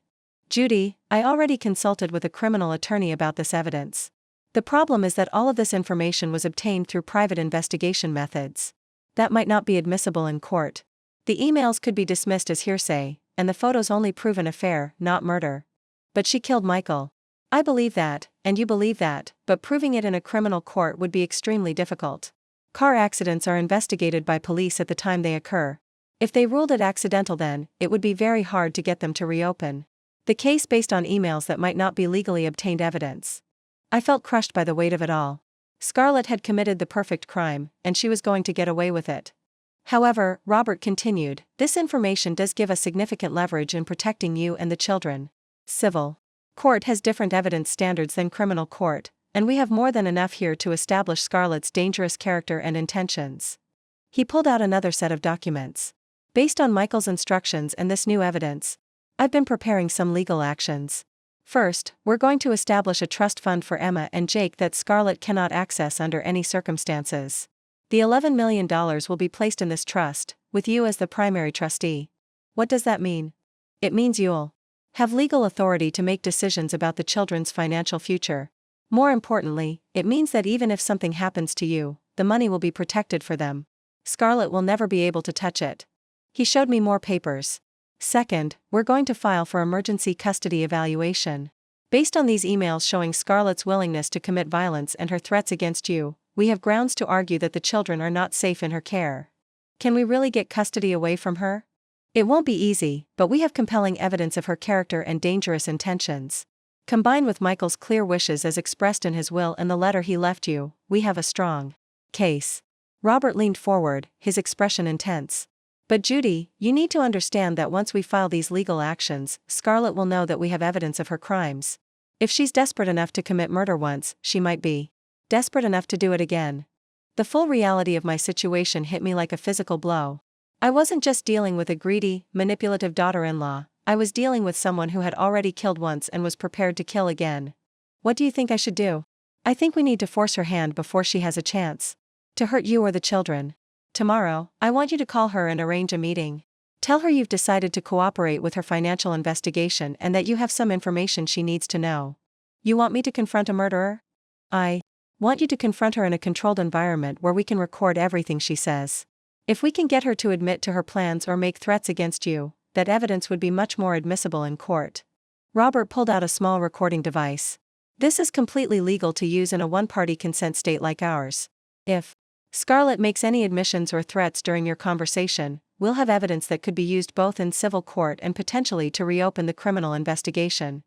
Judy, I already consulted with a criminal attorney about this evidence. The problem is that all of this information was obtained through private investigation methods. That might not be admissible in court. The emails could be dismissed as hearsay, and the photos only prove an affair, not murder. But she killed Michael. I believe that, and you believe that, but proving it in a criminal court would be extremely difficult. Car accidents are investigated by police at the time they occur. If they ruled it accidental then, it would be very hard to get them to reopen the case based on emails that might not be legally obtained evidence. I felt crushed by the weight of it all. Scarlett had committed the perfect crime, and she was going to get away with it. However, Robert continued, this information does give us significant leverage in protecting you and the children. Civil court has different evidence standards than criminal court, and we have more than enough here to establish Scarlett's dangerous character and intentions. He pulled out another set of documents. Based on Michael's instructions and this new evidence, I've been preparing some legal actions. First, we're going to establish a trust fund for Emma and Jake that Scarlett cannot access under any circumstances. The $11 million will be placed in this trust, with you as the primary trustee. What does that mean? It means you'll have legal authority to make decisions about the children's financial future. More importantly, it means that even if something happens to you, the money will be protected for them. Scarlett will never be able to touch it. He showed me more papers. Second, we're going to file for emergency custody evaluation. Based on these emails showing Scarlett's willingness to commit violence and her threats against you, we have grounds to argue that the children are not safe in her care. Can we really get custody away from her? It won't be easy, but we have compelling evidence of her character and dangerous intentions. Combined with Michael's clear wishes as expressed in his will and the letter he left you, we have a strong case. Robert leaned forward, his expression intense. But Judy, you need to understand that once we file these legal actions, Scarlett will know that we have evidence of her crimes. If she's desperate enough to commit murder once, she might be desperate enough to do it again. The full reality of my situation hit me like a physical blow. I wasn't just dealing with a greedy, manipulative daughter-in-law, I was dealing with someone who had already killed once and was prepared to kill again. What do you think I should do? I think we need to force her hand before she has a chance to hurt you or the children. Tomorrow, I want you to call her and arrange a meeting. Tell her you've decided to cooperate with her financial investigation and that you have some information she needs to know. You want me to confront a murderer? I want you to confront her in a controlled environment where we can record everything she says. If we can get her to admit to her plans or make threats against you, that evidence would be much more admissible in court. Robert pulled out a small recording device. This is completely legal to use in a one-party consent state like ours. If Scarlett makes any admissions or threats during your conversation, we'll have evidence that could be used both in civil court and potentially to reopen the criminal investigation.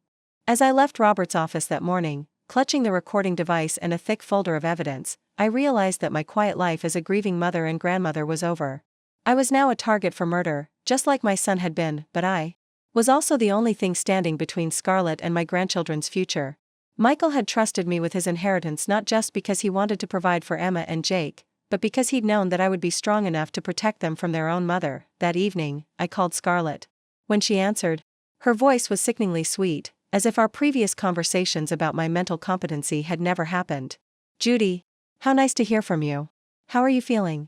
As I left Robert's office that morning, clutching the recording device and a thick folder of evidence, I realized that my quiet life as a grieving mother and grandmother was over. I was now a target for murder, just like my son had been, but I was also the only thing standing between Scarlett and my grandchildren's future. Michael had trusted me with his inheritance not just because he wanted to provide for Emma and Jake, but because he'd known that I would be strong enough to protect them from their own mother. That evening, I called Scarlett. When she answered, her voice was sickeningly sweet, as if our previous conversations about my mental competency had never happened. Judy, how nice to hear from you. How are you feeling?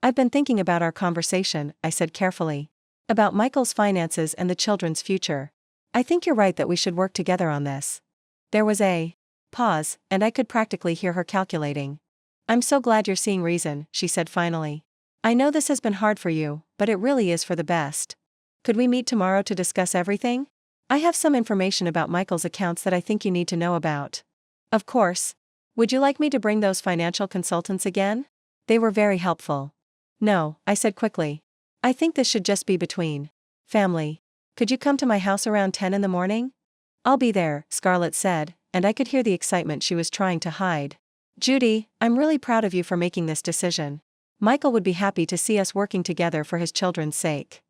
I've been thinking about our conversation, I said carefully. About Michael's finances and the children's future. I think you're right that we should work together on this. There was a pause, and I could practically hear her calculating. I'm so glad you're seeing reason, she said finally. I know this has been hard for you, but it really is for the best. Could we meet tomorrow to discuss everything? I have some information about Michael's accounts that I think you need to know about. Of course. Would you like me to bring those financial consultants again? They were very helpful. No, I said quickly. I think this should just be between family. Could you come to my house around 10 in the morning? I'll be there, Scarlett said, and I could hear the excitement she was trying to hide. Judy, I'm really proud of you for making this decision. Michael would be happy to see us working together for his children's sake.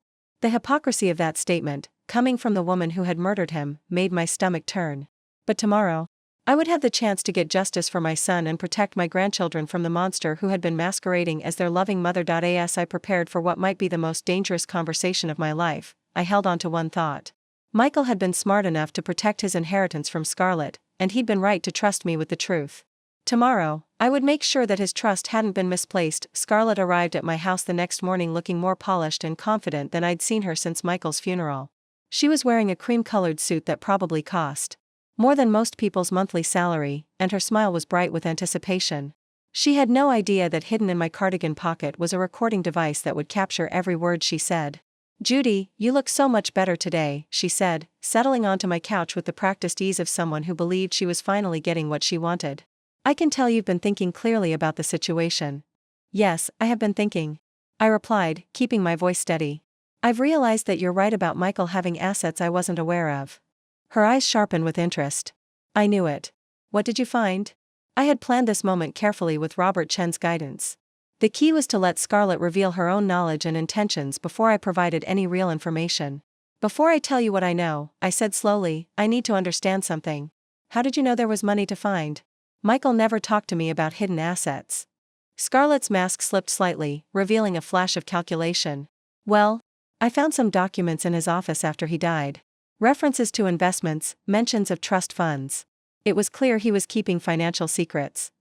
The hypocrisy of that statement, coming from the woman who had murdered him, made my stomach turn. But tomorrow, I would have the chance to get justice for my son and protect my grandchildren from the monster who had been masquerading as their loving mother. As I prepared for what might be the most dangerous conversation of my life, I held on to one thought. Michael had been smart enough to protect his inheritance from Scarlett, and he'd been right to trust me with the truth. Tomorrow, I would make sure that his trust hadn't been misplaced. Scarlett arrived at my house the next morning looking more polished and confident than I'd seen her since Michael's funeral. She was wearing a cream-colored suit that probably cost more than most people's monthly salary, and her smile was bright with anticipation. She had no idea that hidden in my cardigan pocket was a recording device that would capture every word she said. Judy, you look so much better today, she said, settling onto my couch with the practiced ease of someone who believed she was finally getting what she wanted. I can tell you've been thinking clearly about the situation. Yes, I have been thinking. I replied, keeping my voice steady. I've realized that you're right about Michael having assets I wasn't aware of. Her eyes sharpened with interest. I knew it. What did you find? I had planned this moment carefully with Robert Chen's guidance. The key was to let Scarlett reveal her own knowledge and intentions before I provided any real information. Before I tell you what I know, I said slowly, I need to understand something. How did you know there was money to find? Michael never talked to me about hidden assets. Scarlett's mask slipped slightly, revealing a flash of calculation. Well, I found some documents in his office after he died. References to investments, mentions of trust funds. It was clear he was keeping financial secrets.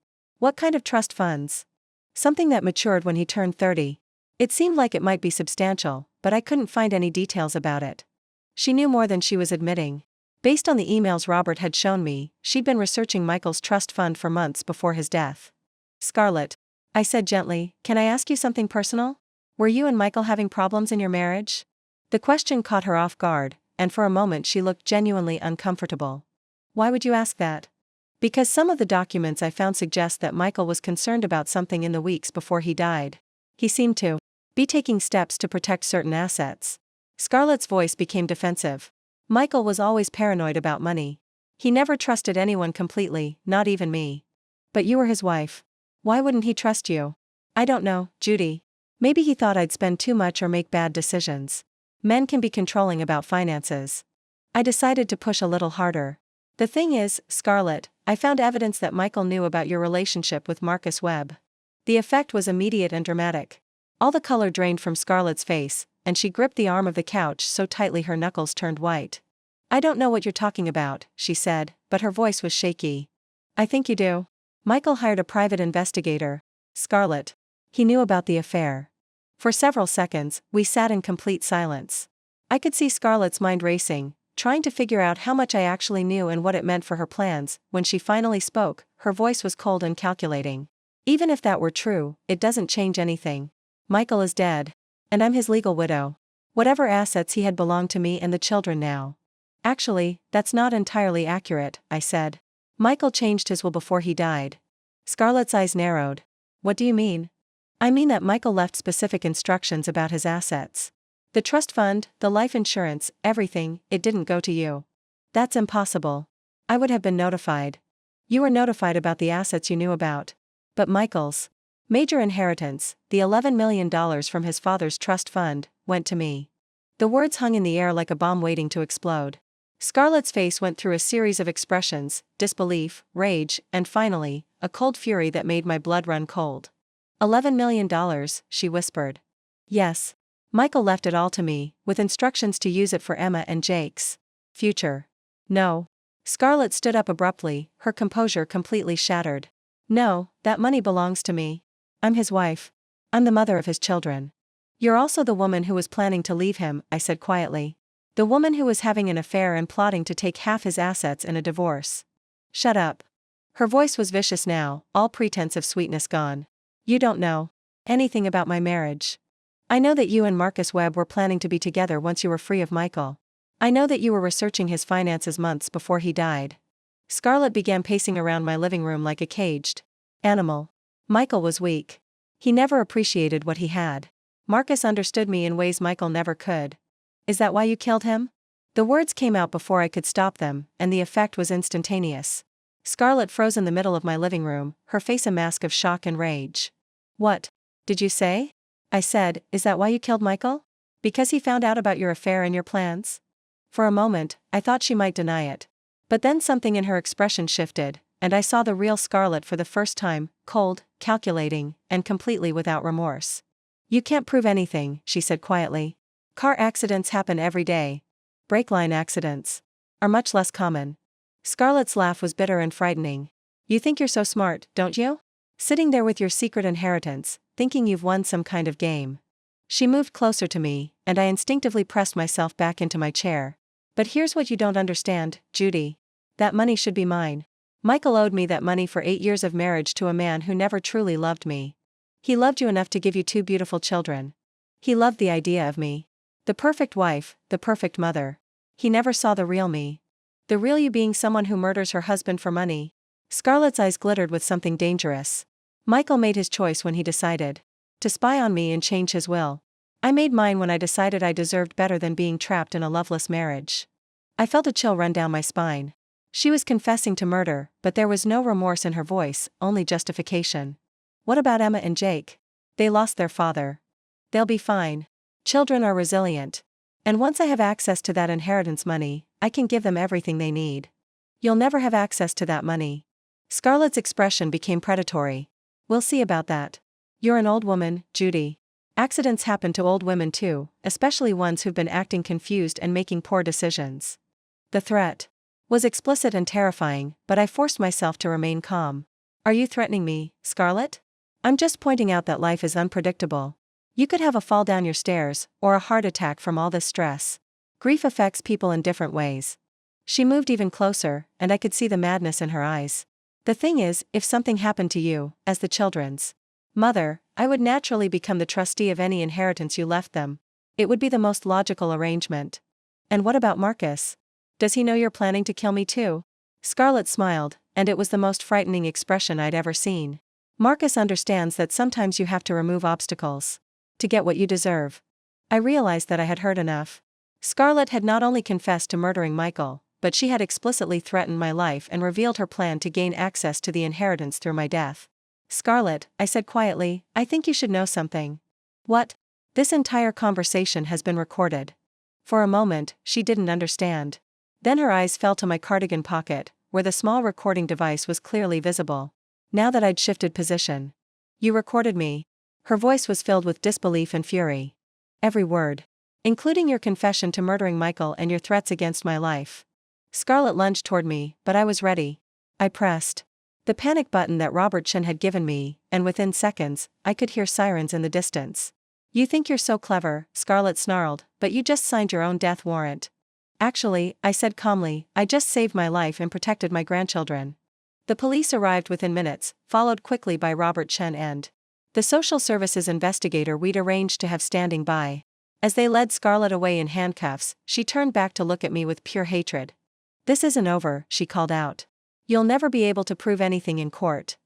What kind of trust funds? Something that matured when he turned 30. It seemed like it might be substantial, but I couldn't find any details about it. She knew more than she was admitting. Based on the emails Robert had shown me, she'd been researching Michael's trust fund for months before his death. Scarlett, I said gently, can I ask you something personal? Were you and Michael having problems in your marriage? The question caught her off guard, and for a moment she looked genuinely uncomfortable. Why would you ask that? Because some of the documents I found suggest that Michael was concerned about something in the weeks before he died. He seemed to be taking steps to protect certain assets. Scarlett's voice became defensive. Michael was always paranoid about money. He never trusted anyone completely, not even me. But you were his wife. Why wouldn't he trust you? I don't know, Judy. Maybe he thought I'd spend too much or make bad decisions. Men can be controlling about finances. I decided to push a little harder. The thing is, Scarlett, I found evidence that Michael knew about your relationship with Marcus Webb. The effect was immediate and dramatic. All the color drained from Scarlett's face, and she gripped the arm of the couch so tightly her knuckles turned white. I don't know what you're talking about, she said, but her voice was shaky. I think you do. Michael hired a private investigator. Scarlett. He knew about the affair. For several seconds, we sat in complete silence. I could see Scarlett's mind racing, trying to figure out how much I actually knew and what it meant for her plans. When she finally spoke, her voice was cold and calculating. Even if that were true, it doesn't change anything. Michael is dead. And I'm his legal widow. Whatever assets he had belong to me and the children now. Actually, that's not entirely accurate, I said. Michael changed his will before he died. Scarlett's eyes narrowed. What do you mean? I mean that Michael left specific instructions about his assets. The trust fund, the life insurance, everything, it didn't go to you. That's impossible. I would have been notified. You were notified about the assets you knew about. But Michael's major inheritance, the $11 million from his father's trust fund, went to me. The words hung in the air like a bomb waiting to explode. Scarlett's face went through a series of expressions: disbelief, rage, and finally, a cold fury that made my blood run cold. $11 million, she whispered. Yes. Michael left it all to me, with instructions to use it for Emma and Jake's future. No. Scarlett stood up abruptly, her composure completely shattered. No, that money belongs to me. I'm his wife. I'm the mother of his children. You're also the woman who was planning to leave him, I said quietly. The woman who was having an affair and plotting to take half his assets in a divorce. Shut up. Her voice was vicious now, all pretense of sweetness gone. You don't know anything about my marriage. I know that you and Marcus Webb were planning to be together once you were free of Michael. I know that you were researching his finances months before he died. Scarlett began pacing around my living room like a caged animal. Michael was weak. He never appreciated what he had. Marcus understood me in ways Michael never could. Is that why you killed him? The words came out before I could stop them, and the effect was instantaneous. Scarlett froze in the middle of my living room, her face a mask of shock and rage. What did you say? I said, is that why you killed Michael? Because he found out about your affair and your plans? For a moment, I thought she might deny it. But then something in her expression shifted, and I saw the real Scarlett for the first time, cold, calculating, and completely without remorse. You can't prove anything, she said quietly. Car accidents happen every day. Brake line accidents are much less common. Scarlett's laugh was bitter and frightening. You think you're so smart, don't you? Sitting there with your secret inheritance, thinking you've won some kind of game. She moved closer to me, and I instinctively pressed myself back into my chair. But here's what you don't understand, Judy. That money should be mine. Michael owed me that money for 8 years of marriage to a man who never truly loved me. He loved you enough to give you 2 beautiful children. He loved the idea of me. The perfect wife, the perfect mother. He never saw the real me. The real you being someone who murders her husband for money. Scarlett's eyes glittered with something dangerous. Michael made his choice when he decided to spy on me and change his will. I made mine when I decided I deserved better than being trapped in a loveless marriage. I felt a chill run down my spine. She was confessing to murder, but there was no remorse in her voice, only justification. What about Emma and Jake? They lost their father. They'll be fine. Children are resilient. And once I have access to that inheritance money, I can give them everything they need. You'll never have access to that money. Scarlett's expression became predatory. We'll see about that. You're an old woman, Judy. Accidents happen to old women too, especially ones who've been acting confused and making poor decisions. The threat was explicit and terrifying, but I forced myself to remain calm. Are you threatening me, Scarlett? I'm just pointing out that life is unpredictable. You could have a fall down your stairs, or a heart attack from all this stress. Grief affects people in different ways. She moved even closer, and I could see the madness in her eyes. The thing is, if something happened to you, as the children's mother, I would naturally become the trustee of any inheritance you left them. It would be the most logical arrangement. And what about Marcus? Does he know you're planning to kill me too? Scarlett smiled, and it was the most frightening expression I'd ever seen. Marcus understands that sometimes you have to remove obstacles to get what you deserve. I realized that I had heard enough. Scarlett had not only confessed to murdering Michael, but she had explicitly threatened my life and revealed her plan to gain access to the inheritance through my death. Scarlett, I said quietly, I think you should know something. What? This entire conversation has been recorded. For a moment, she didn't understand. Then her eyes fell to my cardigan pocket, where the small recording device was clearly visible. Now that I'd shifted position. You recorded me. Her voice was filled with disbelief and fury. Every word. Including your confession to murdering Michael and your threats against my life. Scarlett lunged toward me, but I was ready. I pressed The panic button that Robert Chen had given me, and within seconds, I could hear sirens in the distance. "You think you're so clever," Scarlett snarled, "but you just signed your own death warrant." "Actually," I said calmly, "I just saved my life and protected my grandchildren." The police arrived within minutes, followed quickly by Robert Chen and the social services investigator we'd arranged to have standing by. As they led Scarlett away in handcuffs, she turned back to look at me with pure hatred. "This isn't over," she called out. "You'll never be able to prove anything in court."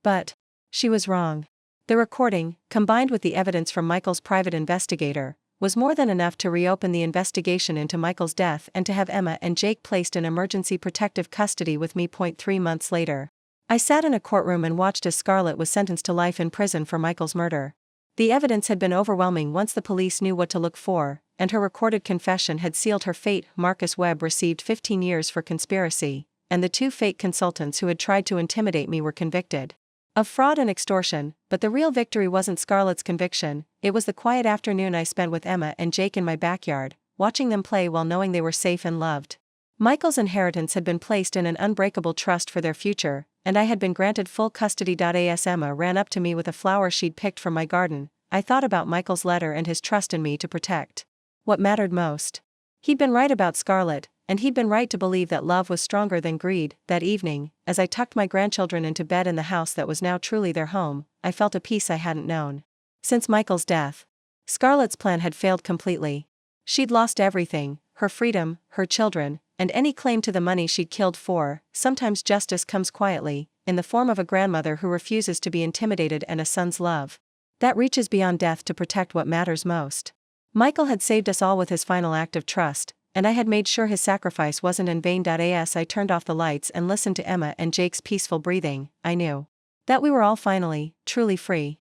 But she was wrong. The recording, combined with the evidence from Michael's private investigator, was more than enough to reopen the investigation into Michael's death and to have Emma and Jake placed in emergency protective custody with me. 3 months later, I sat in a courtroom and watched as Scarlett was sentenced to life in prison for Michael's murder. The evidence had been overwhelming once the police knew what to look for, and her recorded confession had sealed her fate. Marcus Webb received 15 years for conspiracy, and the 2 fake consultants who had tried to intimidate me were convicted of fraud and extortion. But the real victory wasn't Scarlett's conviction, it was the quiet afternoon I spent with Emma and Jake in my backyard, watching them play while knowing they were safe and loved. Michael's inheritance had been placed in an unbreakable trust for their future, and I had been granted full custody. As Emma ran up to me with a flower she'd picked from my garden, I thought about Michael's letter and his trust in me to protect what mattered most. He'd been right about Scarlett, and he'd been right to believe that love was stronger than greed. That evening, as I tucked my grandchildren into bed in the house that was now truly their home, I felt a peace I hadn't known since Michael's death. Scarlett's plan had failed completely. She'd lost everything: her freedom, her children, and any claim to the money she'd killed for. Sometimes justice comes quietly, in the form of a grandmother who refuses to be intimidated and a son's love that reaches beyond death to protect what matters most. Michael had saved us all with his final act of trust, and I had made sure his sacrifice wasn't in vain. As I turned off the lights and listened to Emma and Jake's peaceful breathing, I knew that we were all finally, truly free.